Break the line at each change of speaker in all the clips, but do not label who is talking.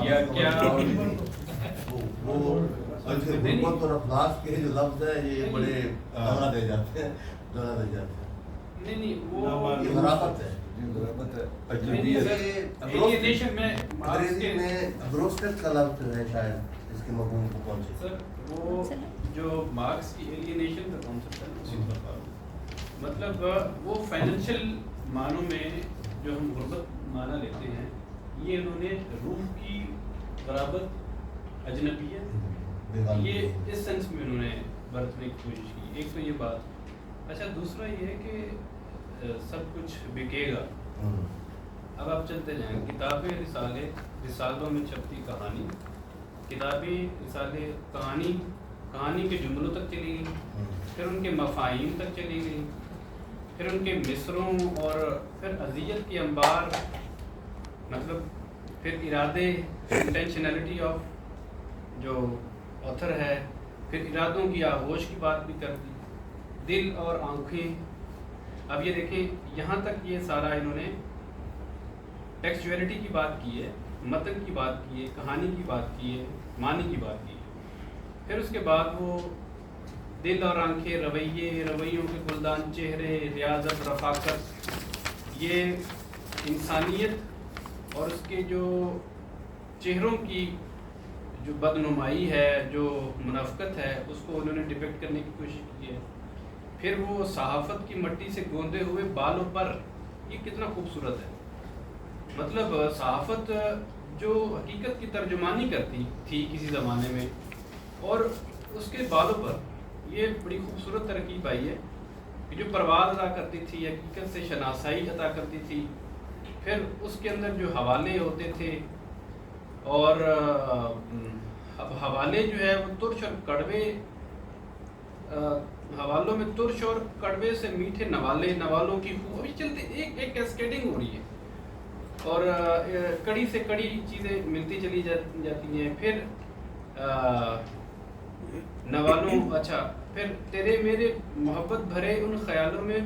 یا کیا
وہ غربت اور افلاس کے جو لفظ ہے یہ بڑے دغا دے جاتے ہیں، دغا دے جاتے ہیں.
نہیں وہ
یہ غرابت ہے.
ایلینیشن میں
انگریزی میں گروسٹڈ کا لفظ جو ہے شاید اس کے مفہوم کو پہنچے.
سر وہ جو مارکس کی ایلینیشن کا کانسیپٹ ہے اسی طرح مطلب وہ فائنینشیل معنوں میں جو ہم غربت معنی لیتے ہیں یہ انہوں نے روح کی غرابت اجنبیت یہ اس سینس میں انہوں نے برتنے کی کوشش کی. ایک تو یہ بات. اچھا دوسرا یہ ہے کہ سب کچھ بکے گا. اب آپ چلتے جائیں کتابیں رسالوں میں چھپتی کہانی، کتابیں رسالے کہانی کے جملوں تک چلی گئی، پھر ان کے مفاہیم تک چلی گئی، پھر ان کے مصروں اور پھر اذیت کے انبار مطلب پھر ارادے انٹینشنلٹی آف جو آتھر ہے، پھر ارادوں کی آغوش کی بات بھی کر دی، دل اور آنکھیں. اب یہ دیکھیں یہاں تک یہ سارا انہوں نے ٹیکسچولیٹی کی بات کی ہے، متن کی بات کی ہے، کہانی کی بات کی ہے، معنی کی بات کی ہے. پھر اس کے بعد وہ دل اور آنکھیں، رویوں کے گلدان چہرے، ریاضت، رفاقت، یہ انسانیت اور اس کے جو چہروں کی جو بدنمائی ہے، جو منافقت ہے، اس کو انہوں نے ڈپکٹ کرنے کی کوشش کی ہے. پھر وہ صحافت کی مٹی سے گوندے ہوئے بالوں پر، یہ کتنا خوبصورت ہے. مطلب صحافت جو حقیقت کی ترجمانی کرتی تھی کسی زمانے میں، اور اس کے بالوں پر یہ بڑی خوبصورت ترکیب آئی ہے کہ جو پرواز ادا کرتی تھی، حقیقت سے شناسائی عطا کرتی تھی. پھر اس کے اندر جو حوالے ہوتے تھے، اور اب حوالے جو ہے وہ ترش اور کڑوے، حوالوں میں ترش اور کڑوے سے میٹھے نوالوں کی خوب ابھی چلتے ایک کیسکیڈنگ ہو رہی ہے، اور کڑی سے کڑی چیزیں ملتی چلی جاتی ہیں. پھر نوالوں، اچھا پھر تیرے میرے محبت بھرے ان خیالوں میں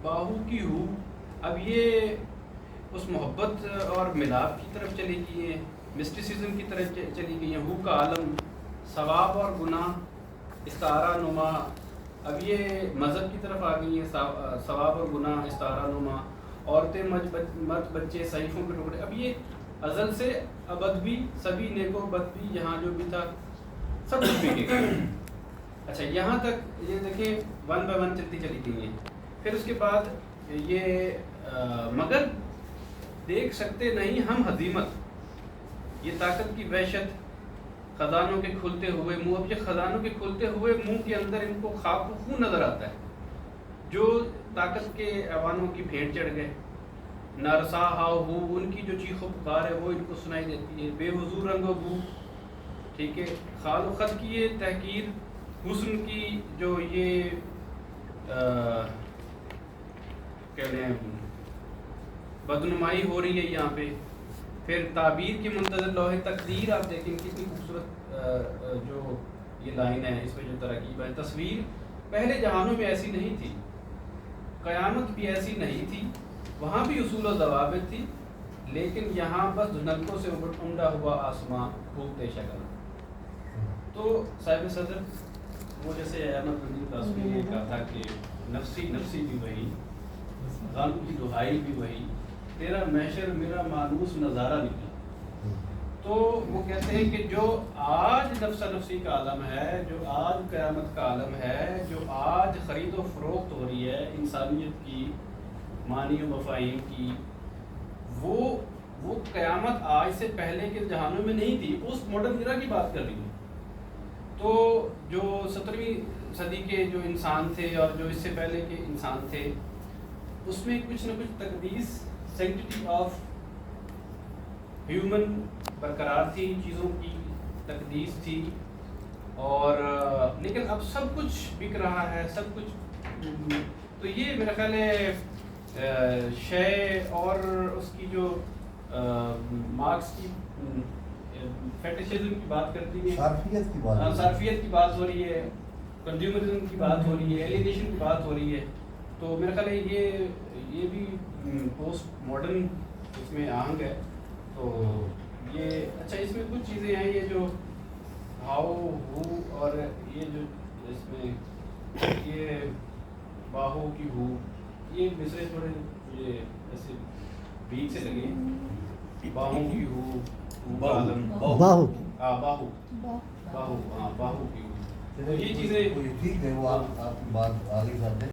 باہو کی ہو. اب یہ اس محبت اور ملاپ کی طرف چلی گئی ہیں، مسٹیسزم کی طرف چلی گئی ہیں. ہو کا عالم، ثواب اور گناہ، استعارہ نما. اب یہ مذہب کی طرف آ گئی ہیں، ثواب اور گناہ، استعارہ نما. عورتیں، مرد، بچے، صحیفوں کے ٹکڑے. اب یہ ازل سے ابد بھی، سبھی نیک و بد بھی، جہاں جو بھی تھا سب کچھ بھی گیا. اچھا یہاں تک یہ دیکھیں ون بائی ون چلتی چلی گئی ہیں. پھر اس کے بعد یہ مگر دیکھ سکتے نہیں ہم ہزیمت، یہ طاقت کی وحشت، خزانوں کے کھلتے ہوئے منہ. اب یہ خزانوں کے کھلتے ہوئے منہ کے اندر ان کو خاک و خون نظر آتا ہے، جو طاقت کے ایوانوں کی بھیڑ چڑھ گئے. نرسا ہاؤ ہو، ان کی جو چیخ و پکار ہے وہ ان کو سنائی دیتی ہے. بے حضور رنگ و بو، ٹھیک ہے. خال و خط کی یہ تحقیر، حسن کی جو یہ کہہ لیں بدنمائی ہو رہی ہے یہاں پہ. پھر تعبیر کے منتظر لوح تقدیر. آپ دیکھیں کتنی خوبصورت جو یہ لائن ہے، اس میں جو ترکیب ہے. تصویر پہلے جہانوں میں ایسی نہیں تھی، قیامت بھی ایسی نہیں تھی، وہاں بھی اصول و ضوابط تھی، لیکن یہاں بس دھندلکوں سے عمدہ ہوا آسماں پھوٹتے شکل. تو صاحب صدر وہ جیسے احمد ندیم قاسمی نے کہا تھا کہ نفسی نفسی بھی وہی، غم کی دہائی بھی وہی، تیرا محشر میرا مانوس نظارہ نکلا. تو وہ کہتے ہیں کہ جو آج نفسا نفسی کا عالم ہے، جو آج قیامت کا عالم ہے، جو آج خرید و فروخت ہو رہی ہے انسانیت کی، معنی و مفاہیم کی، وہ قیامت آج سے پہلے کے جہانوں میں نہیں تھی. اس ماڈرن ایرا کی بات کر رہی ہوں. تو جو 17ویں صدی کے جو انسان تھے اور جو اس سے پہلے کے انسان تھے، اس میں کچھ نہ کچھ تقدیس، سینکٹی آف ہیومن برقرار تھی، چیزوں کی تقدیس تھی. اور لیکن اب سب کچھ بک رہا ہے، سب کچھ. تو یہ میرا خیال ہے شے اور اس کی جو مارکس کی فیٹیشزم کی بات کرتی ہے، صرفیت کی بات ہو رہی ہے، کنزیومرزم کی بات ہو رہی ہے، ایلینیشن کی بات ہو رہی ہے. تو میرا خیال ہے یہ بھی پوسٹ ماڈرن اس میں آہنگ ہے. تو یہ اچھا اس میں کچھ چیزیں ہیں یہ جو ہاؤ ہو اور یہ جو اس میں یہ باہو کی ہو یہ مصرے تھوڑے مجھے ایسے ویک سے لگے باہو کی ہو
باہو
باہو
باہو باہو ہاں باہو کی ہو یہ چیزیں
ٹھیک ہے وہ آپ کی بات آگے کرتے ہیں